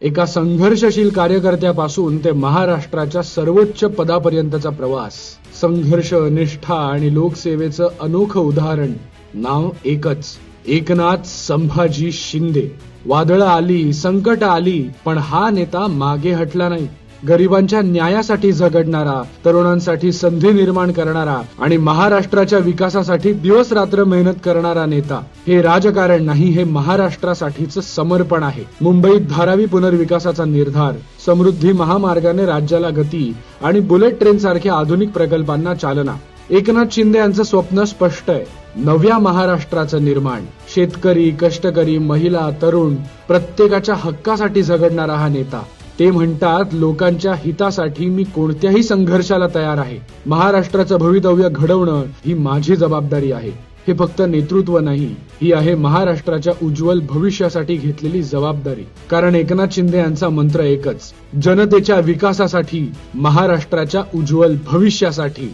एका संघर्षशील कार्यकर्त्यापासून ते महाराष्ट्राच्या सर्वोच्च पदापर्यंतचा प्रवास, संघर्ष, निष्ठा आणि लोकसेवेचं अनोखं उदाहरण. नाव एकच, एकनाथ संभाजी शिंदे. वादळं आली, संकट आली, पण हा नेता मागे हटला नाही. गरिबांच्या न्यायासाठी झगडणारा, तरुणांसाठी संधी निर्माण करणारा आणि महाराष्ट्राच्या विकासासाठी दिवस रात्र मेहनत करणारा नेता. हे राजकारण नाही, हे महाराष्ट्रासाठीचं समर्पण आहे. मुंबईत धारावी पुनर्विकासाचा निर्धार, समृद्धी महामार्गाने राज्याला गती आणि बुलेट ट्रेन सारख्या आधुनिक प्रकल्पांना चालना. एकनाथ शिंदे यांचं स्वप्न स्पष्ट आहे. नव्या महाराष्ट्राचं निर्माण. शेतकरी, कष्टकरी, महिला, तरुण, प्रत्येकाच्या हक्कासाठी झगडणारा हा नेता. ते म्हणतात, लोकांच्या हितासाठी मी कोणत्याही संघर्षाला तयार आहे. महाराष्ट्राचं भवितव्य घडवणं ही माझी जबाबदारी आहे. हे फक्त नेतृत्व नाही, ही आहे महाराष्ट्राच्या उज्ज्वल भविष्यासाठी घेतलेली जबाबदारी. कारण एकनाथ शिंदे यांचा मंत्र एकच, जनतेच्या विकासासाठी, महाराष्ट्राच्या उज्ज्वल भविष्यासाठी.